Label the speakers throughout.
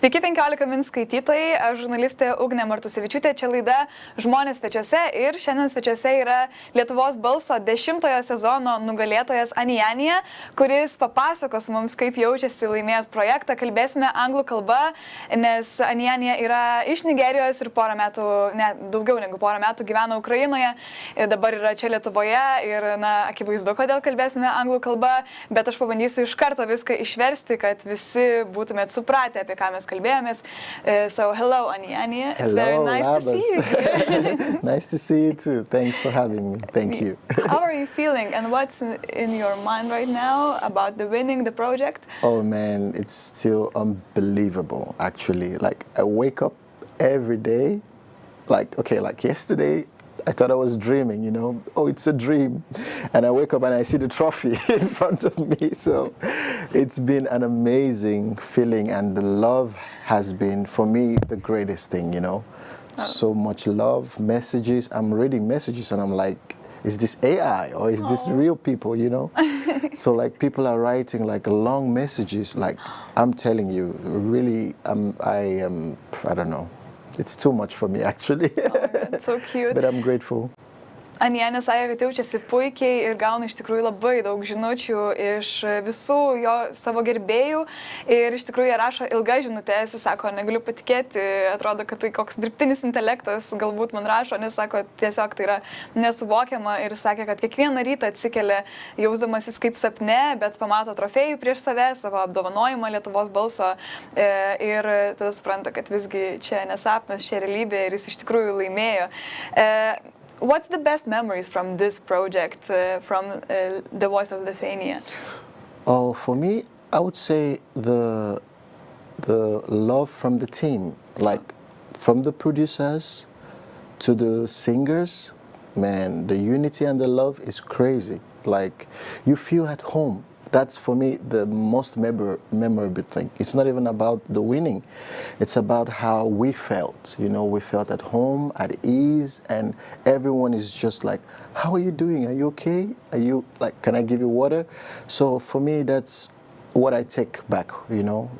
Speaker 1: Sveiki 15 min skaitytojai, aš žurnalistė Ugnė Martusevičiūtė, čia laida ŽMONės svečiuose ir šiandien svečiuose yra Lietuvos balso 10-ojo sezono nugalėtojas Anyanya, kuris papasakos mums, kaip jaučiasi laimėjęs projektą. Kalbėsime anglų kalba, nes Anyanya yra iš Nigerijos ir daugiau negu porą metų gyvena Ukrainoje, dabar yra čia Lietuvoje ir, akivaizdu, kodėl kalbėsime anglų kalba, bet aš pabandysiu iš karto viską išversti, kad visi būtumėt supratę, apie ką mes kalbėjomės. So, hello, Anyanya. It's very nice to see you here.
Speaker 2: Nice to see you too. Thanks for having me. Thank you.
Speaker 1: How are you feeling and what's in your mind right now about the winning the project?
Speaker 2: Oh man, it's still unbelievable actually. Like I wake up every day, like yesterday, I thought I was dreaming, you know. Oh, it's a dream. And I wake up and I see the trophy in front of me. So it's been an amazing feeling, and the love has been, for me, the greatest thing, you know. Oh. So much love, messages. I'm reading messages and I'm like, is this AI or is this real people, you know? So like people are writing like long messages, like I'm telling you, really, I don't know. It's too much for me, actually.
Speaker 1: Oh my God, so cute.
Speaker 2: But I'm grateful.
Speaker 1: Anyanya sakė, kad jaučiasi puikiai ir gauna iš tikrųjų labai daug žinučių iš visų jo savo gerbėjų. Ir iš tikrųjų jie rašo ilgas žinutės, jis sako, negaliu patikėti, atrodo, kad tai koks dirbtinis intelektas galbūt man rašo, nes sako, tiesiog tai yra nesuvokiama. Ir sakė, kad kiekvieną rytą atsikelia jausdamasis kaip sapne, bet pamato trofėjų prieš save, savo apdovanojimą Lietuvos balso. Ir tada supranta, kad visgi čia nesapnas, čia realybė ir jis iš tikrųjų laimėjo. What's the best memories from this project, from The Voice of Lithuania?
Speaker 2: Oh, for me, I would say the love from the team, like from the producers to the singers. Man, the unity and the love is crazy. Like you feel at home. That's for me the most memorable thing. It's not even about the winning. It's about how we felt. You know, we felt at home, at ease, and everyone is just like, how are you doing? Are you okay? Are you like, can I give you water? So for me, that's what I take back, you know,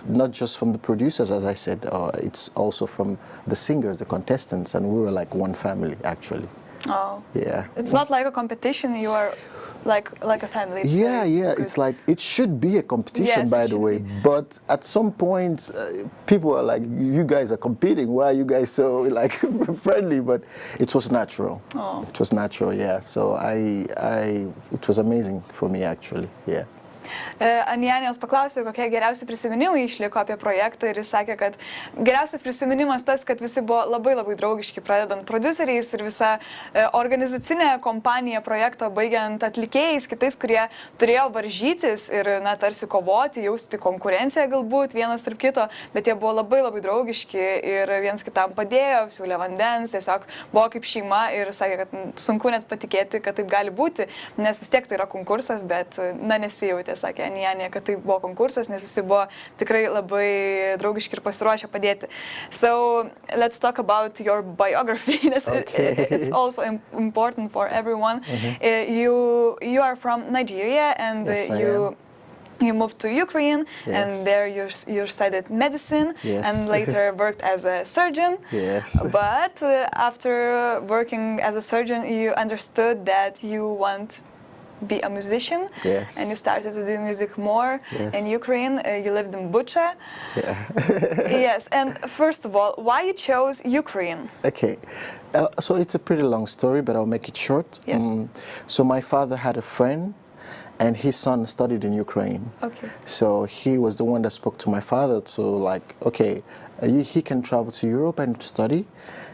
Speaker 2: not just from the producers, as I said, it's also from the singers, the contestants, and we were like one family, actually.
Speaker 1: Oh.
Speaker 2: Yeah.
Speaker 1: It's not like a competition, you are like a family. It's
Speaker 2: yeah, it's like, it should be a competition, yes, by the way, but at some point people are like, you guys are competing, why are you guys so like friendly? But it was natural. Oh. It was natural, yeah. So it was amazing for me, actually, yeah.
Speaker 1: Anyanijos paklausė, kokie geriausi prisiminimai išliko apie projektą ir jis sakė, kad geriausias prisiminimas tas, kad visi buvo labai labai draugiški, pradedant produceriais ir visa organizacinė kompanija projekto, baigiant atlikėjais, kitais, kurie turėjo varžytis ir, tarsi kovoti, jausti konkurenciją galbūt vienas tarp kito, bet jie buvo labai labai draugiški ir viens kitam padėjo, siūlė vandens, tiesiog buvo kaip šeima ir sakė, kad sunku net patikėti, kad taip gali būti, nes vis tiek tai yra konkursas, bet nesijautė, sakė Anyanya, kad tai buvo konkursas, nes visi buvo tikrai labai draugiški ir pasiruošę padėti. So, let's talk about your biography.
Speaker 2: Okay.
Speaker 1: It's also important for everyone. Mm-hmm. You are from Nigeria and
Speaker 2: yes,
Speaker 1: you moved to Ukraine, yes, and there you studied medicine,
Speaker 2: yes,
Speaker 1: and later worked as a surgeon.
Speaker 2: Yes.
Speaker 1: But after working as a surgeon, you understood that you want be a musician,
Speaker 2: yes,
Speaker 1: and you started to do music more,
Speaker 2: yes,
Speaker 1: in Ukraine. You lived in Bucha.
Speaker 2: Yeah.
Speaker 1: Yes, and first of all, why you chose Ukraine?
Speaker 2: Okay, so it's a pretty long story, but I'll make it short.
Speaker 1: Yes.
Speaker 2: So my father had a friend, and his son studied in Ukraine.
Speaker 1: Okay.
Speaker 2: So he was the one that spoke to my father to like, okay, he can travel to Europe and study,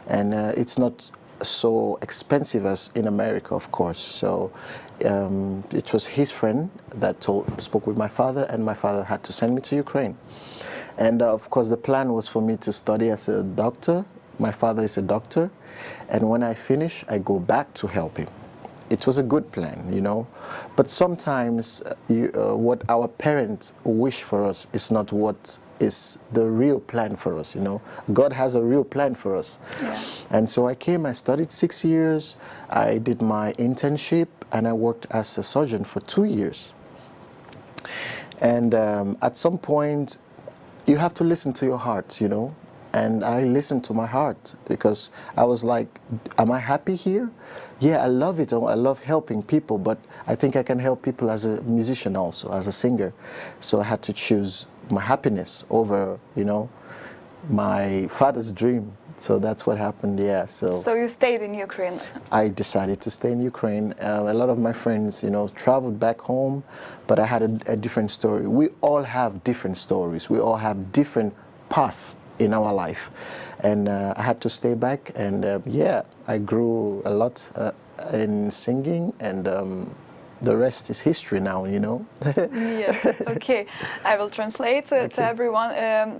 Speaker 2: and it's not so expensive as in America, of course. So it was his friend that spoke with my father, and my father had to send me to Ukraine. And of course, the plan was for me to study as a doctor. My father is a doctor, and when I finish, I go back to help him. It was a good plan, you know. But sometimes what our parents wish for us is not what is the real plan for us, you know. God has a real plan for us. Yeah. And so I came, I studied 6 years, I did my internship, and I worked as a surgeon for 2 years. And at some point, you have to listen to your heart, you know. And I listened to my heart because I was like, am I happy here? Yeah, I love it. I love helping people, but I think I can help people as a musician also, as a singer. So I had to choose my happiness over, you know, my father's dream. So that's what happened, yeah. So
Speaker 1: you stayed in Ukraine?
Speaker 2: I decided to stay in Ukraine. A lot of my friends, you know, traveled back home, but I had a different story. We all have different stories. We all have different paths in our life. And I had to stay back, and yeah, I grew a lot in singing, and the rest is history now, you know.
Speaker 1: Yes, okay. I will translate to everyone.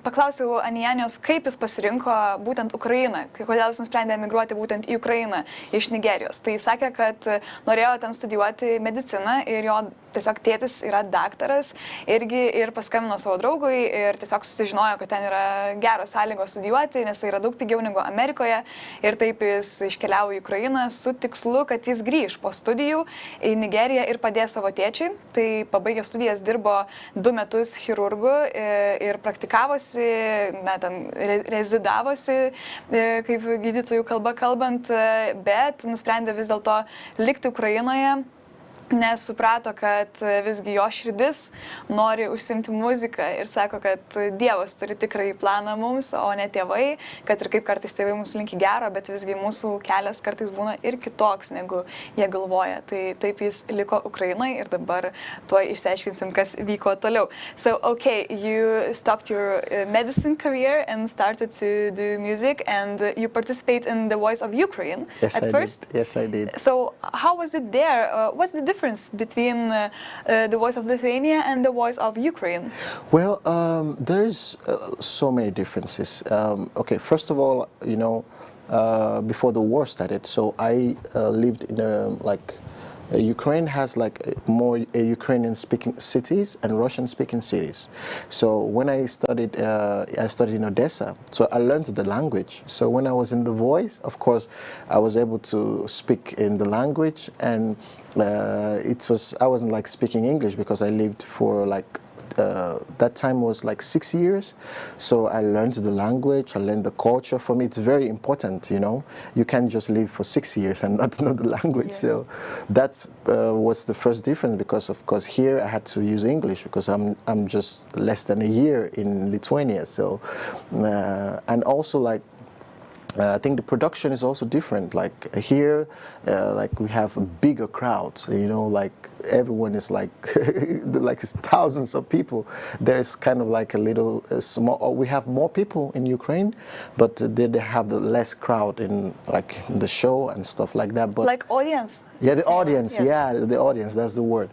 Speaker 1: Paklausiau Anyanijos, kaip jis pasirinko būtent Ukrainą, kodėl jis nusprendė emigruoti būtent į Ukrainą iš Nigerijos. Tai jis sakė, kad norėjo ten studijuoti mediciną ir jo tiesiog tėtis yra daktaras ir paskambino savo draugui ir tiesiog susižinojo, kad ten yra geros sąlygos studijuoti, nes tai yra daug pigiau negu Amerikoje, ir taip jis iškeliavo į Ukrainą su tikslu, kad jis grįž po studijų į Nigeriją ir padės savo tėčiui. Tai pabaigęs studijas dirbo 2 metus chirurgu ir praktikavosi, ten rezidavosi, kaip gydytojų kalba kalbant, bet nusprendė vis dėlto likti Ukrainoje, nes suprato, kad visgi jo širdis nori užsiimti muziką ir sako, kad Dievas turi tikrai planą mums, o ne tėvai, kad ir kaip kartais tėvai mums linki gero, bet visgi mūsų kelias kartais būna ir kitoks, negu jie galvoja. Tai taip jis liko Ukrainai ir dabar tuoj išsiaiškinsim, kas vyko toliau. So, okay, you stopped your medicine career and started to do music, and you participate in The Voice of Ukraine at first?
Speaker 2: Yes, I did.
Speaker 1: So, how was it there? What's the difference between The Voice of Lithuania and The Voice of Ukraine?
Speaker 2: Well, there's so many differences. Okay, first of all, you know, before the war started, so I lived in Ukraine has like more Ukrainian-speaking cities and Russian-speaking cities. So when I studied in Odessa, so I learned the language. So when I was in The Voice, of course, I was able to speak in the language, and I wasn't like speaking English because I lived for like that time was like 6 years, so I learned the language, I learned the culture. For me, it's very important, you know. You can't just live for 6 years and not know the language. Yes. So that's was the first difference, because of course here I had to use English because I'm just less than a year in Lithuania. So and also like I think the production is also different. Like here, like we have bigger crowds. You know, like everyone is like like it's thousands of people. There's kind of like a little small. We have more people in Ukraine, but they have the less crowd in like the show and stuff like that. But
Speaker 1: like audience.
Speaker 2: Yeah, the audience. Yes. Yeah, the audience. That's the word.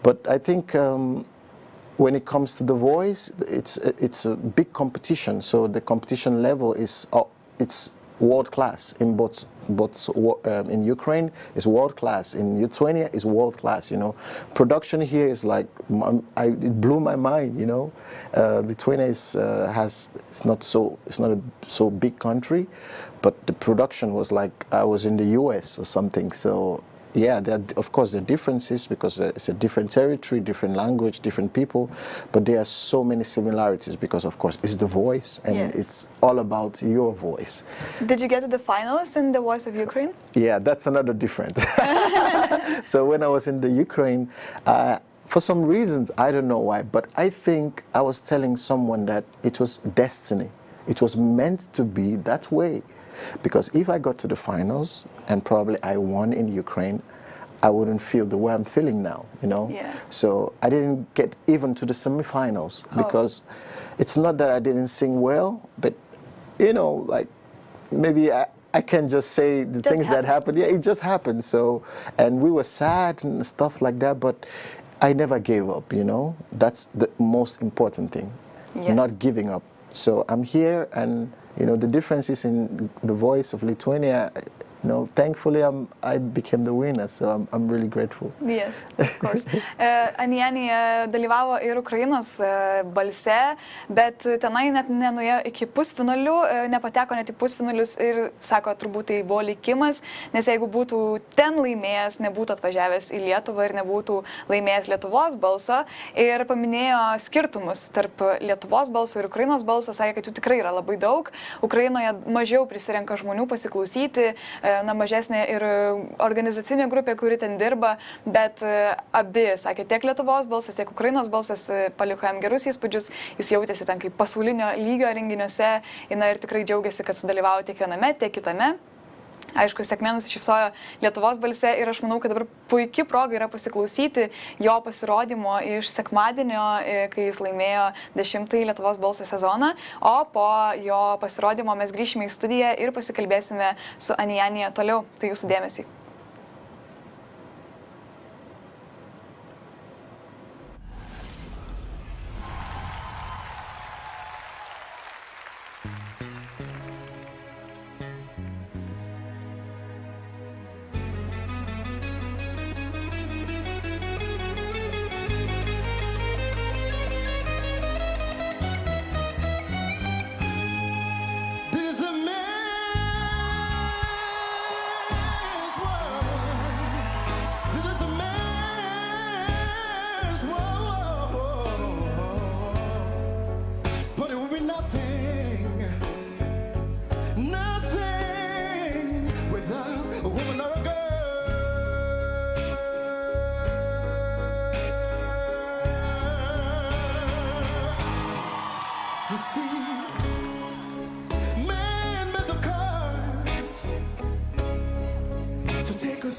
Speaker 2: But I think. When it comes to The Voice, it's a big competition. So the competition level is it's world class in both in Ukraine is world class, in Lithuania is world class. You know, production here is like it blew my mind. You know, Lithuania is it's not a so big country, but the production was like I was in the US or something. So. Yeah, of course there are differences because it's a different territory, different language, different people, but there are so many similarities because of course it's The Voice, and yes. It's all about your voice.
Speaker 1: Did you get to the finals in The Voice of Ukraine?
Speaker 2: Yeah, that's another different. So when I was in the Ukraine, for some reasons, I don't know why, but I think I was telling someone that it was destiny. It was meant to be that way. Because if I got to the finals and probably I won in Ukraine, I wouldn't feel the way I'm feeling now, you know?
Speaker 1: Yeah.
Speaker 2: So I didn't get even to the semifinals because it's not that I didn't sing well, but, you know, like maybe I can just say the things that happened. Yeah, it just happened. So, and we were sad and stuff like that, but I never gave up, you know? That's the most important thing, yes. Not giving up. So I'm here, and you know, the differences in The Voice of Lithuania, thankfully I became the winner, so I'm really grateful.
Speaker 1: Yes, of course. Anyanya dalyvavo ir Ukrainos balse, bet tenai net nenuėjo iki pusfinalių, nepateko net į pusfinalius ir sako, turbūt tai buvo likimas, nes jeigu būtų ten laimėjęs, nebūtų atvažiavęs į Lietuvą ir nebūtų laimėjęs Lietuvos balso, ir paminėjo skirtumus tarp Lietuvos balso ir Ukrainos balso, sakė, kad jų tikrai yra labai daug. Ukrainoje mažiau prisirenka žmonių pasiklausyti, mažesnė ir organizacinė grupė, kuri ten dirba, bet abi, sakė, tiek Lietuvos balsas, tiek Ukrainos balsas paliko jam gerus įspūdžius, jis jautėsi ten kaip pasaulinio lygio renginiuose, ir tikrai džiaugiasi, kad sudalyvavo tiek viename, tiek kitame. Aišku, sėkmė nusišypsojo Lietuvos balse ir aš manau, kad dabar puikia proga yra pasiklausyti jo pasirodymo iš Sekmadienio, kai jis laimėjo 10-ąjį Lietuvos balso sezoną, o po jo pasirodymo mes grįšime į studiją ir pasikalbėsime su Anyanya toliau. Tai jūsų dėmesiai.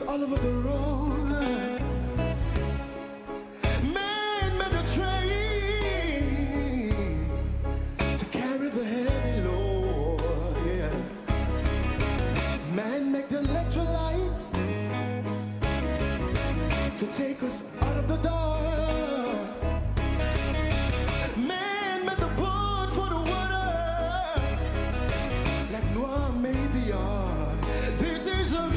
Speaker 3: All over the road, man made a train to carry the heavy load, yeah. Man made the electrolytes to take us out of the dark. Man made the boat for the water, like Noah made the ark. This is a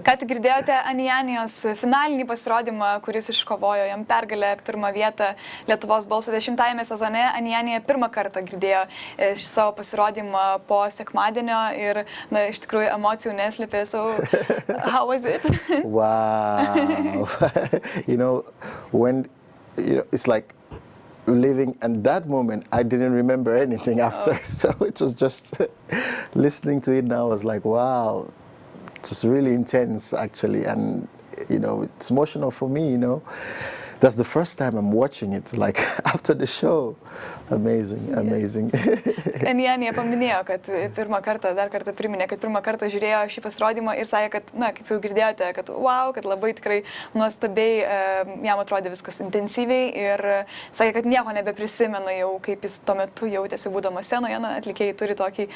Speaker 1: Ką tik girdėjote Anyanijos finalinį pasirodymą, kuris iškovojo jam pergalę pirmą vietą Lietuvos balso 10-ame sezone. Anyanya pirmą kartą girdėjo šį savo pasirodymą po Sekmadienio ir, iš tikrųjų, emocijų neslėpė. So, how was it?
Speaker 2: Wow. It's like living, and that moment I didn't remember anything after. So it was just listening to it now, I was like, wow. It's really intense, actually, and it's emotional for me. That's the first time I'm watching it, like after the show. Amazing, amazing.
Speaker 1: Anyanya paminėjo, kad pirmą kartą, dar kartą priminė, kad pirmą kartą žiūrėjo šį pasirodymą ir sakė, kad, kaip jau girdėjote, kad wow, kad labai tikrai nuostabiai, jam atrodė viskas intensyviai ir sakė, kad nieko nebeprisimena jau, kaip jis tuo metu jautėsi būdamas scenoje. Atlikėjai turi tokį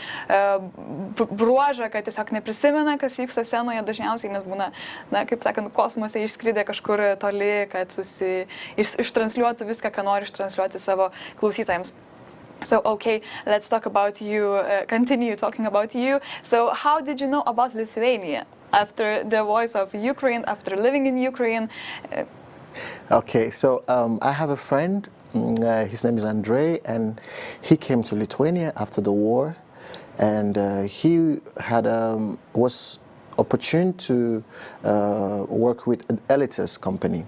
Speaker 1: bruožą, kad tiesiog neprisimena, kas vyksta scenoje dažniausiai, nes būna, kaip sakant, kosmose išskridę kažkur toli, kad ištransliuotų viską, ką nori ištransliuoti savo klausytojams. So, okay, let's talk about you, continue talking about you. So, how did you know about Lithuania after the voice of Ukraine, after living in Ukraine?
Speaker 2: Okay, so I have a friend, his name is Andrei, and he came to Lithuania after the war, and he had was opportune to work with an elitist company,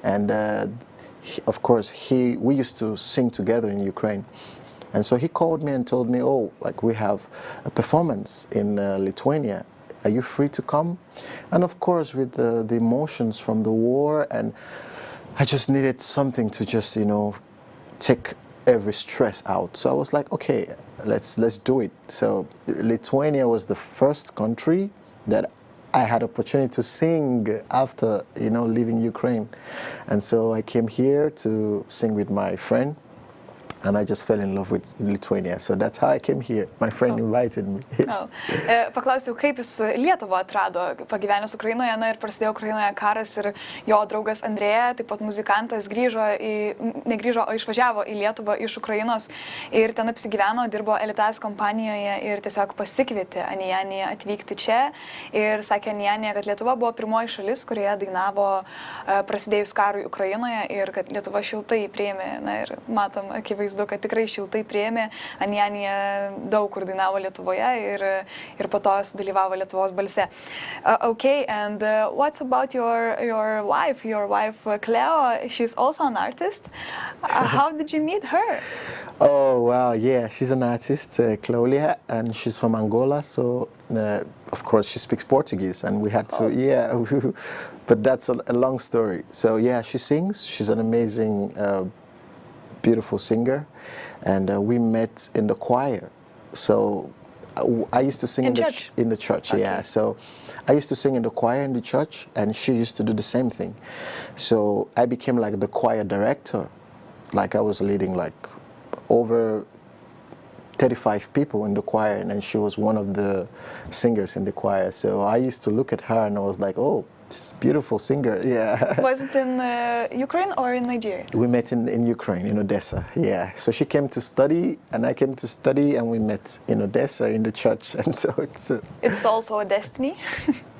Speaker 2: and of course we used to sing together in Ukraine. And so he called me and told me, oh, like we have a performance in Lithuania. Are you free to come? And of course, with the emotions from the war, and I just needed something to just, you know, take every stress out. So I was like, okay, let's do it. So Lithuania was the first country that I had opportunity to sing after, you know, leaving Ukraine. And so I came here to sing with my friend. And I just fell in love with Lithuania. So that's how I came here. My friend invited me.
Speaker 1: Paklausiau, kaip jis Lietuvą atrado, pagyvenęs Ukrainoje, na ir prasidėjo Ukrainoje karas ir jo draugas Andrėja, taip pat muzikantas, negrįžo, o išvažiavo į Lietuvą iš Ukrainos ir ten apsigyveno, dirbo Elitas kompanijoje ir tiesiog pasikvietė Anyaniją atvykti čia. Ir sakė Anyanya, kad Lietuva buvo pirmoji šalis, kurioje dainavo prasidėjus karui Ukrainoje ir kad Lietuva šiltai priėmė, na ir matom akivaizdu, kad tikrai šiltai priėmė. Anyanya daug kur dainavo Lietuvoje ir po to dalyvavo Lietuvos balse. Okay, and what's about your wife? Your wife Cleo, she's also an artist. How did you meet her?
Speaker 2: Oh, wow, yeah, she's an artist, Claudia, and she's from Angola, so of course she speaks Portuguese, and we had to, yeah, but that's a long story. So yeah, she sings, she's an amazing beautiful singer, and we met in the choir. So I used to sing in the church, okay. Yeah. So I used to sing in the choir in the church, and she used to do the same thing. So I became like the choir director. Like I was leading like over 35 people in the choir, and then she was one of the singers in the choir. So I used to look at her and I was like, oh, she's a beautiful singer, yeah.
Speaker 1: Was it in Ukraine or in Nigeria?
Speaker 2: We met in Ukraine, in Odessa, yeah. So she came to study and I came to study, and we met in Odessa in the church, and so
Speaker 1: it's also a destiny.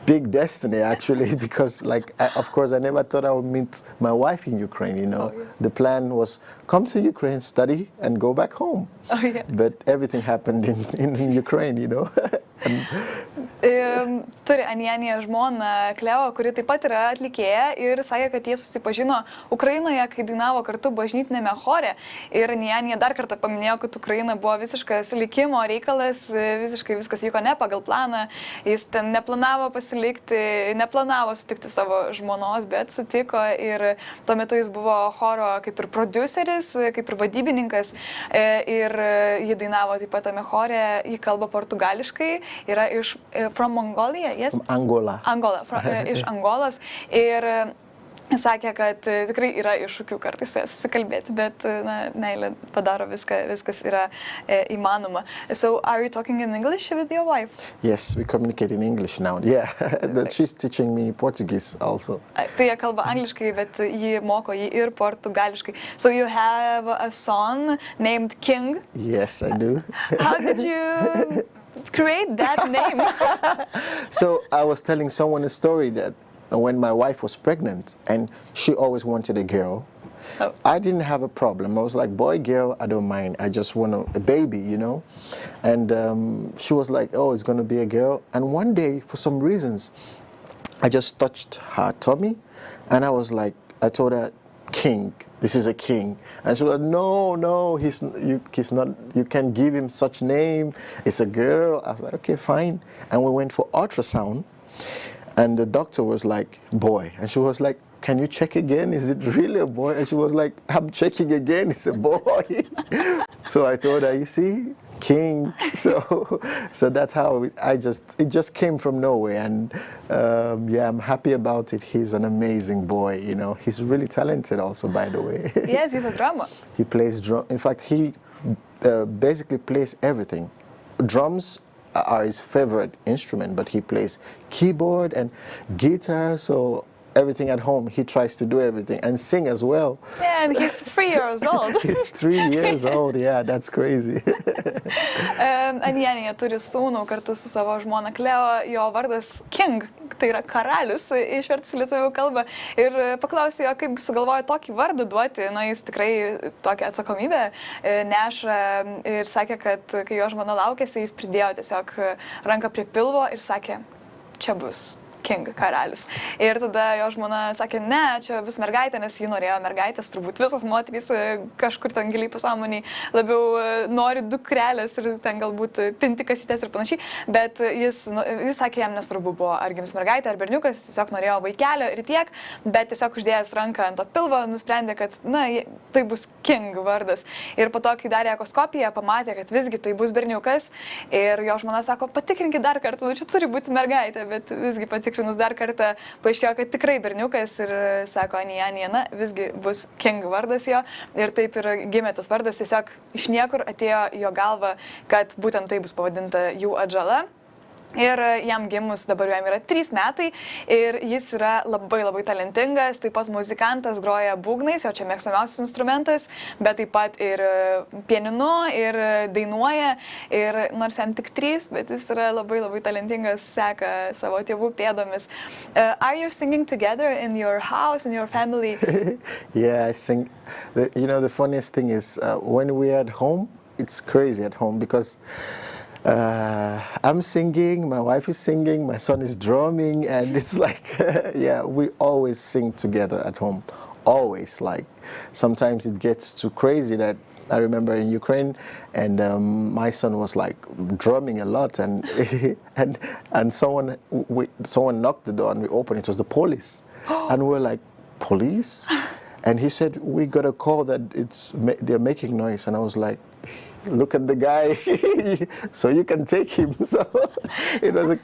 Speaker 2: Big destiny actually, because like of course I never thought I would meet my wife in Ukraine, you know. Oh, yeah. The plan was come to Ukraine, study, and go back home.
Speaker 1: Oh, yeah.
Speaker 2: But everything happened in Ukraine, you know.
Speaker 1: Turi Anyanya žmoną Cleo, kuri taip pat yra atlikėja, ir sakė, kad jie susipažino Ukrainoje, kai dainavo kartu bažnytinėme chore. Ir Anyanya dar kartą paminėjo, kad Ukraina buvo visiškas likimo reikalas, visiškai viskas vyko ne pagal planą. Jis ten neplanavo pasilikti, neplanavo sutikti savo žmonos, bet sutiko, ir tuo metu jis buvo choro kaip ir produceris, kaip ir vadybininkas, ir jį dainavo taip pat tame chore, jį kalba portugališkai, yra iš from Mongolia, yes?
Speaker 2: Angola.
Speaker 1: Iš Angolos, ir sakė, kad tikrai yra iššūkių kartais susikalbėti, bet meilė padaro viskas yra įmanoma. So, are you talking in English with your wife?
Speaker 2: Yes, we communicate in English now. Yeah, she's teaching me Portuguese also.
Speaker 1: Tai jie kalba angliškai, bet jį moko jį ir portugališkai. So, you have a son named King?
Speaker 2: Yes, I do.
Speaker 1: How did you create that name?
Speaker 2: So, I was telling someone a story that when my wife was pregnant, and she always wanted a girl. Oh. I didn't have a problem. I was like, boy, girl, I don't mind. I just want a baby, you know. And she was like, oh, it's going to be a girl. And one day, for some reasons, I just touched her tummy, and I was like, I told her, King, this is a king. And she was like, no, he's not, you can't give him such name. It's a girl. I was like, okay, fine. And we went for ultrasound. And the doctor was like, boy. And she was like, can you check again? Is it really a boy? And she was like, I'm checking again. It's a boy. So I told her, you see, King. So that's how it just came from nowhere. And yeah, I'm happy about it. He's an amazing boy, you know. He's really talented also, by the way.
Speaker 1: Yes, he's a drummer.
Speaker 2: He plays drum. In fact, he basically plays everything. Drums are his favorite instrument, but he plays keyboard and guitar, so everything at home. He tries to do everything and sing as well.
Speaker 1: Yeah, and he's 3 years old.
Speaker 2: He's 3 years old. Yeah, that's crazy.
Speaker 1: Anyanya turi sūnų kartu su savo žmona Kleo, jo vardas King, tai yra karalius, išvertus į lietuvių kalbą. Ir paklausė jo, kaip sugalvojo tokį vardą duoti. Na, jis tikrai tokią atsakomybę neša ir sakė, kad kai jo žmona laukėsi, jis pridėjo tiesiog ranką prie pilvo ir sakė, čia bus King, karalius. Ir tada jo žmona sakė, ne, čia bus mergaitė, nes ji norėjo mergaitės, turbūt visos moterys kažkur ten giliai pasąmoniai labiau nori dukrelės ir ten galbūt pinti kasytės ir panašiai, bet jis sakė, jam nesvarbu buvo, ar gims mergaitė, ar berniukas, jis tiesiog norėjo vaikelio ir tiek, bet tiesiog uždėjęs ranką ant to pilvo, nusprendė, kad, na, tai bus King vardas. Ir po to, kai darė echoskopiją, pamatė, kad visgi tai bus berniukas ir jo žmona sako, patikrinkit dar kartą, nu, čia turi būti mergaitė, bet visgi patikrinus dar kartą paaiškėjo, kad tikrai berniukas ir sako Anyanya, na, visgi bus King vardas jo ir taip ir gimė tas vardas, tiesiog iš niekur atėjo jo galva, kad būtent tai bus pavadinta jų atžala. Ir jam gimus dabar jam yra 3 metai ir jis yra labai labai talentingas, taip pat muzikantas, groja būgnais, jo čia mėgstamiausias instrumentas, bet taip pat ir pianinu, ir dainuoja, ir nors jam tik 3, bet jis yra labai labai talentingas, seka savo tėvų pėdomis. Are you singing together in your house, in your family?
Speaker 2: Yeah, I sing. You know, the funniest thing is when we're at home, it's crazy at home because I'm singing, my wife is singing, my son is drumming, and it's like, yeah, we always sing together at home. Always. Like, sometimes it gets too crazy that I remember in Ukraine, and my son was like drumming a lot, and and someone knocked the door, and we opened. It was the police, and we're like, police? And he said, we got a call that they're making noise, and I was like, look at the guy, so you can take him. So it was,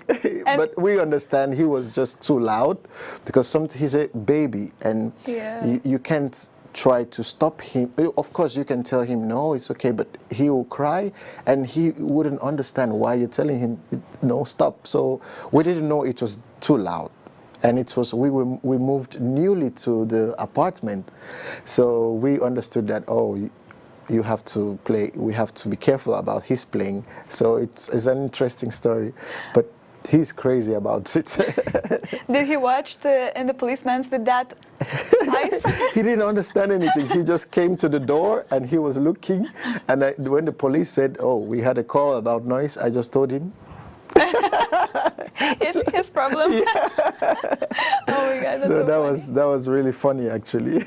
Speaker 2: but we understand he was just too loud because he's a baby, and you can't try to stop him. Of course, you can tell him no, it's okay, but he will cry, and he wouldn't understand why you're telling him no, stop. So we didn't know it was too loud. And it was we moved newly to the apartment, so we understood that you have to play. We have to be careful about his playing. So it's an interesting story, but he's crazy about it.
Speaker 1: Did he watch in the policeman's with that eyes?
Speaker 2: He didn't understand anything. He just came to the door and he was looking. And when the police said, "Oh, we had a call about noise," I just told him.
Speaker 1: It's his problem.
Speaker 2: Yeah.
Speaker 1: Oh my God,
Speaker 2: so that was really funny actually.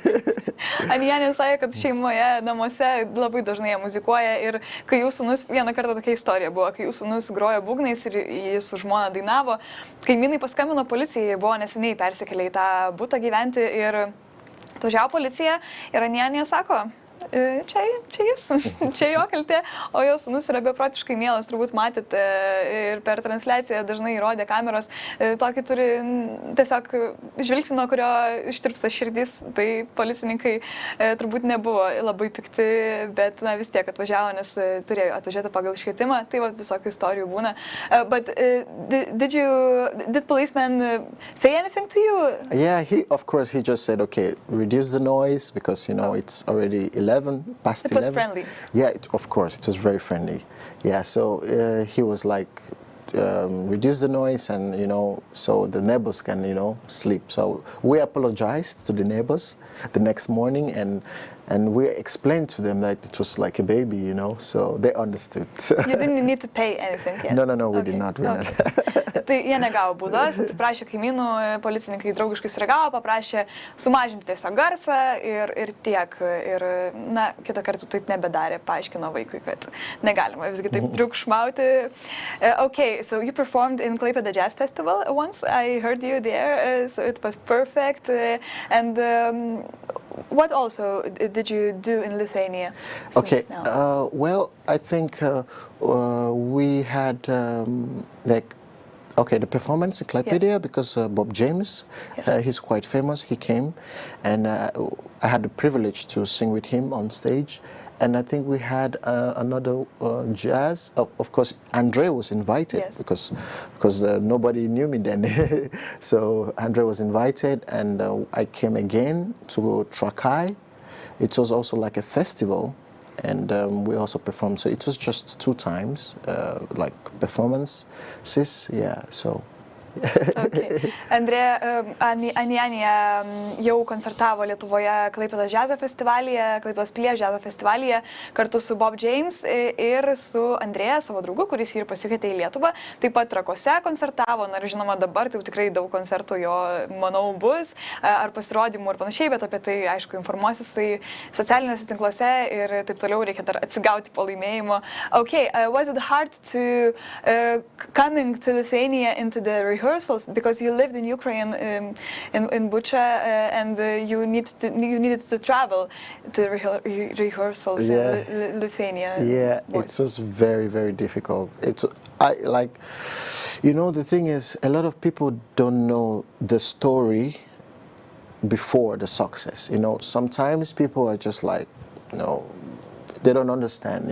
Speaker 1: Anyanya sakė, kad šeimoje, namuose labai dažnai jie muzikuoja ir kai jų sūnus, vieną kartą tokia istorija buvo, kai jų sūnus grojo būgnais ir jis su žmona dainavo, kaimynai paskambino policijai, buvo neseniai persikėlę į tą butą gyventi ir atvažiavo policija ir Anyanya sako, čia jis, čia jo kaltė, o jo sūnus yra beprotiškai mielas, turbūt matėte ir per transliaciją dažnai rodė kameros, tokį turi tiesiog žvilgsnį, nuo kurio ištirpsta širdis, tai policininkai turbūt nebuvo labai pikti, bet na, vis tiek atvažiavo, nes turėjo atvažiuoti pagal švietimą, tai va, visokių istorijų būna. But did policeman say anything to you?
Speaker 2: Yeah, of course he just said, okay, reduce the noise because you know it's already 11, past 11.
Speaker 1: It was friendly.
Speaker 2: Yeah, of course, it was very friendly. Yeah, so he was like, reduce the noise and, you know, so the neighbors can, you know, sleep. So we apologized to the neighbors the next morning and we explained to them that it was like a baby, you know, so they understood.
Speaker 1: You didn't need to pay anything yet?
Speaker 2: No, we did not.
Speaker 1: Tai jie negavo baudos, atsiprašė kaimynų, policininkai draugiškai sureagavo, paprašė sumažinti tiesiog garsą ir tiek. Ir, na, kitą kartą taip nebedarė, paaiškino vaikui, kad negalima visgi taip triukšmauti. Okay, so you performed in Klaipėda Jazz Festival once. I heard you there, so it was perfect. And what also did you do in Lithuania?
Speaker 2: Okay, well, I think we had the performance in Klaipėda, because Bob James, he's quite famous. He came, and I had the privilege to sing with him on stage. and I think we had another jazz. Of course, Andre was invited
Speaker 1: Yes.
Speaker 2: because nobody knew me then. So Andre was invited, and I came again to Trakai. It was also like a festival, and we also performed. So it was just 2 times, like performances. Yeah. So.
Speaker 1: Okay. Andrė Anyanya jau koncertavo Lietuvoje Klaipėdos džiazo festivalyje, Klaipėdos pilies džiazo festivalyje kartu su Bob James ir su Andrė, savo draugu, kuris jį ir pasikvietė į Lietuvą. Taip pat Trakuose koncertavo, na ir žinoma dabar tai tikrai daug koncertų jo, manau, bus, ar pasirodymų ir panašiai, bet apie tai, aišku, informuosis tai socialiniuose tinkluose ir taip toliau, reikia dar atsigauti po laimėjimo. Okay, was it hard to coming to Lithuania into the rehearsals, because you lived in Ukraine in Bucha and you needed to travel to rehearsals in Lithuania?
Speaker 2: Yeah, it was very, very difficult. The thing is, a lot of people don't know the story before the success. Sometimes people are just like, they don't understand,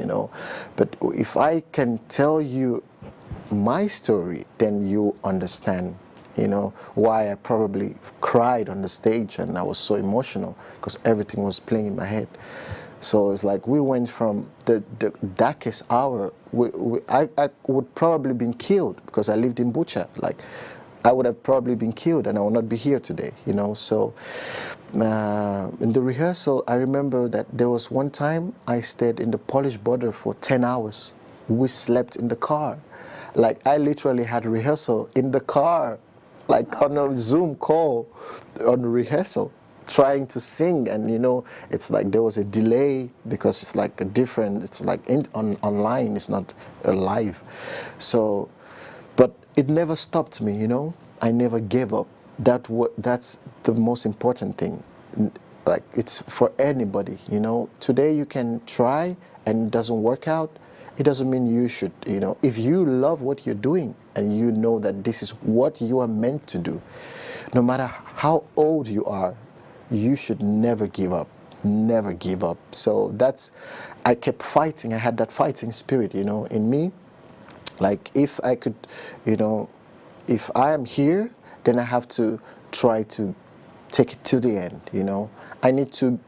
Speaker 2: But if I can tell you my story, then you understand, why I probably cried on the stage and I was so emotional, because everything was playing in my head. So it's like we went from the darkest hour. I would probably been killed because I lived in Bucha. Like, I would have probably been killed and I would not be here today, So in the rehearsal, I remember that there was one time I stayed in the Polish border for 10 hours. We slept in the car. Like, I literally had rehearsal in the car, like on a Zoom call on rehearsal, trying to sing. And, it's like there was a delay because it's like it's like online, it's not live. So, but it never stopped me, I never gave up. That's the most important thing. Like, it's for anybody, Today you can try and it doesn't work out. It doesn't mean you should, if you love what you're doing and you know that this is what you are meant to do, no matter how old you are, you should never give up, never give up. So I kept fighting. I had that fighting spirit, in me. Like, if I could, if I am here, then I have to try to take it to the end, I need to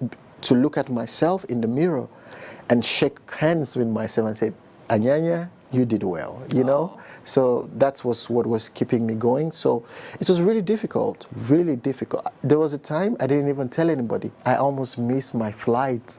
Speaker 2: look at myself in the mirror and shake hands with myself and say, Anyanya, you did well, So that was what was keeping me going. So it was really difficult, really difficult. There was a time I didn't even tell anybody. I almost missed my flight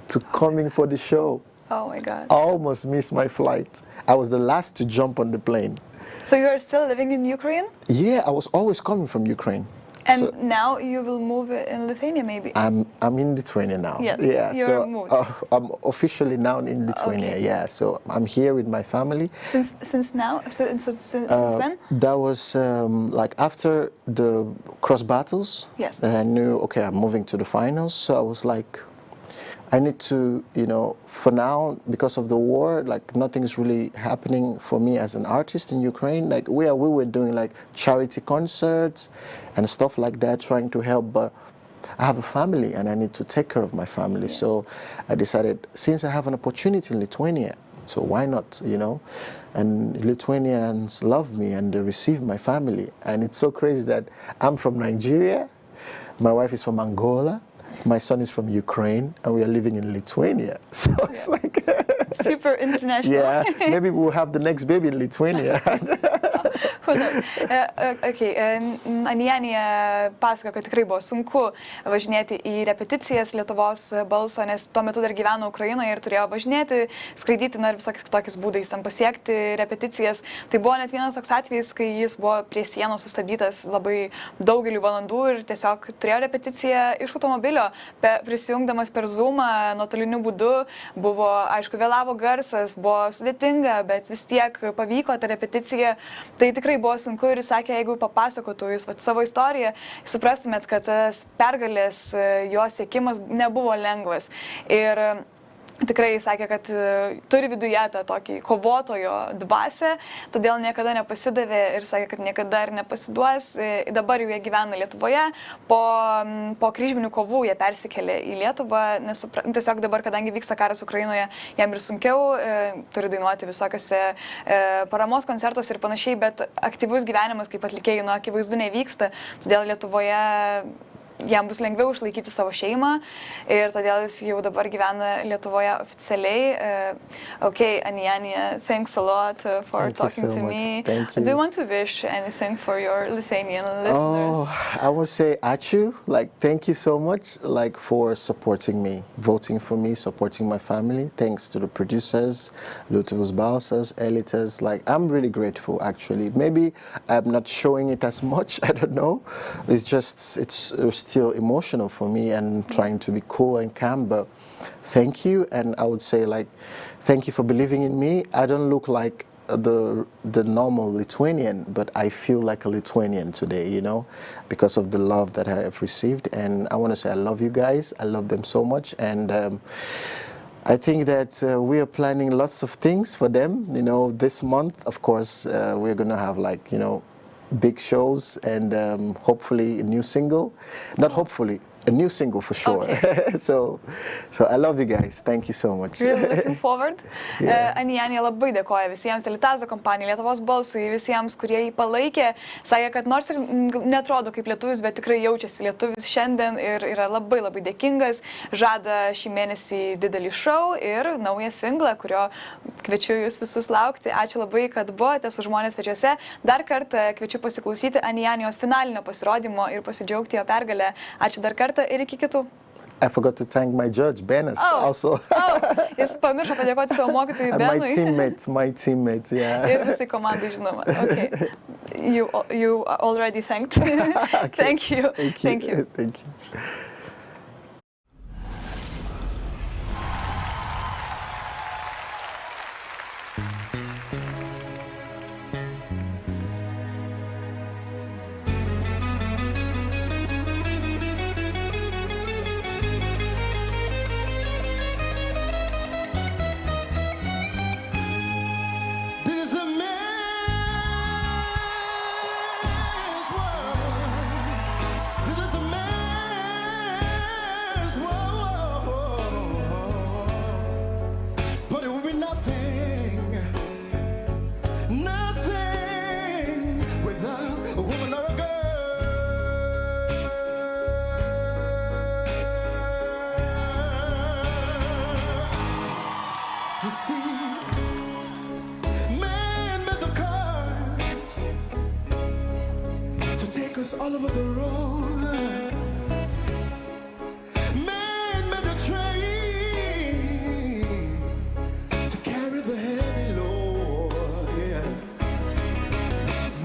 Speaker 2: to come in for the show.
Speaker 1: Oh my God.
Speaker 2: I almost missed my flight. I was the last to jump on the plane.
Speaker 1: So you are still living in Ukraine?
Speaker 2: Yeah, I was always coming from Ukraine.
Speaker 1: And now you will move in Lithuania, maybe?
Speaker 2: I'm in Lithuania now.
Speaker 1: Yes,
Speaker 2: yeah,
Speaker 1: you're moved.
Speaker 2: I'm officially now in Lithuania.
Speaker 1: Okay.
Speaker 2: Yeah, so I'm here with my family.
Speaker 1: Since now? Since when?
Speaker 2: That was like after the cross battles.
Speaker 1: Yes.
Speaker 2: And I knew, okay, I'm moving to the finals. So I was like, I need to, for now, because of the war, like nothing's really happening for me as an artist in Ukraine. Like we were doing like charity concerts and stuff like that, trying to help. But I have a family and I need to take care of my family. Yes. So I decided, since I have an opportunity in Lithuania, so why not, And Lithuanians love me and they receive my family. And it's so crazy that I'm from Nigeria, my wife is from Angola, my son is from Ukraine, and we are living in Lithuania. So it's like
Speaker 1: super international.
Speaker 2: Yeah, maybe we'll have the next baby in Lithuania.
Speaker 1: Anyanya pasakojo, kad tikrai buvo sunku važinėti į repeticijas Lietuvos balso, nes tuo metu dar gyveno Ukrainoje ir turėjo važinėti, skraidyti ir visokiais kitokiais būdais tam pasiekti repeticijas. Tai buvo net vienas toks atvejis, kai jis buvo prie sienos sustabdytas labai daugeliu valandų ir tiesiog turėjo repeticiją iš automobilio, prisijungdamas per Zoomą nuotoliniu būdu. Buvo, aišku, vėlavo garsas, buvo sudėtinga, bet vis tiek pavyko ta repeticija. Tai tikrai buvo sunku ir jis sakė, jeigu papasakotų jūs savo istoriją, suprastumėt, kad tas pergalės jo siekimas nebuvo lengvas. Ir tikrai sakė, kad turi viduje tą tokį kovotojo dvasę, todėl niekada nepasidavė ir sakė, kad niekada ir nepasiduos. Dabar jau jie gyvena Lietuvoje, po kryžminių kovų jie persikėlė į Lietuvą, tiesiog dabar, kadangi vyksta karas Ukrainoje, jam ir sunkiau, turi dainuoti visokiose paramos koncertuose ir panašiai, bet aktyvus gyvenimas kaip atlikėjų, akivaizdu nevyksta, todėl Lietuvoje jam bus lengviau išlaikyti savo šeimą ir todėl jis jau dabar gyvena Lietuvoje oficialiai. Okay, Anyanya, thanks a lot for talking to me.
Speaker 2: Thank you.
Speaker 1: Do you want to wish anything for your Lithuanian listeners?
Speaker 2: Oh, I would say ačiū, like thank you so much, like for supporting me, voting for me, supporting my family. Thanks to the producers, Lietuvos balses, elites. Like I'm really grateful actually. Maybe I'm not showing it as much. I don't know. It's just it's still emotional for me and trying to be cool and calm, but thank you. And I would say like thank you for believing in me. I don't look like the normal Lithuanian, but I feel like a Lithuanian today, you know, because of the love that I have received. And I want to say I love you guys. I love them so much. And I think that we are planning lots of things for them, you know. This month, of course, we're gonna have like, you know, big shows and hopefully a new single. Not hopefully, a new single for sure. Okay. so I love you guys. Thank you so much.
Speaker 1: Really looking forward.
Speaker 2: Yeah.
Speaker 1: Anyanya labai dėkoja visiems, Elitazo kompanijai, Lietuvos balsui, visiems, kurie jį palaikė. Sakė, kad nors ir netrodo kaip lietuvis, bet tikrai jaučiasi lietuvis šiandien ir yra labai labai dėkingas. Žada šį mėnesį didelį šou ir naują singlą, kurio kviečiu jūs visus laukti. Ačiū labai, kad buvote su ŽMONės svečiuose. Dar kartą kviečiu pasiklausyti Anyanijos finalinio pasirodymo ir pasidžiaugti jo pergalę. Ačiū dar kartą ir iki kitų.
Speaker 2: I forgot to thank my judge, Benes, also.
Speaker 1: Jis pamiršo padėkoti savo mokytojui
Speaker 2: And
Speaker 1: Benui.
Speaker 2: my teammates, yeah.
Speaker 1: Ir visai komandai, žinoma. Okay. You already thanked.
Speaker 2: Okay.
Speaker 1: Thank you.
Speaker 2: Thank you. Thank you.
Speaker 3: This is a man's world. This is a man's world. But it will be nothing, nothing without a woman or a girl. You see, man made the cars to take us all over the road. Man made the train to carry the heavy load. Yeah.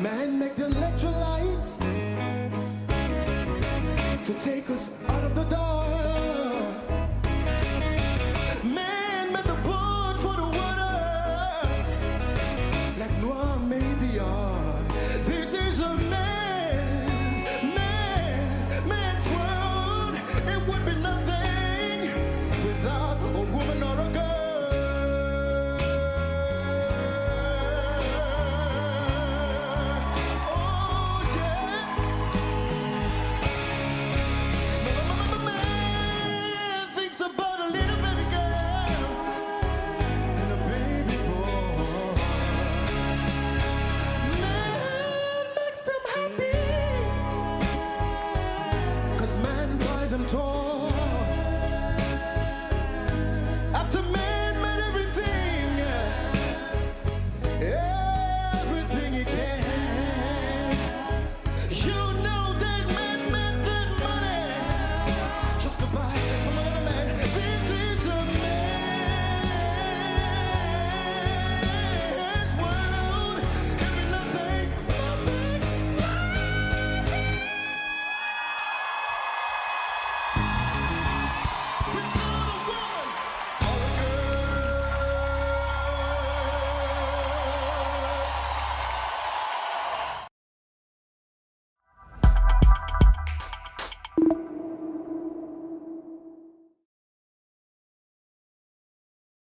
Speaker 3: Man made the electrolytes to take us out of the dark. Man made the boat for the water, like nugalėjęs. This is a man's world. It would be nothing without a woman or a girl. Oh yeah. Man thinks about a little baby girl and a baby boy. Man makes them happy, 'cause man buys them toys.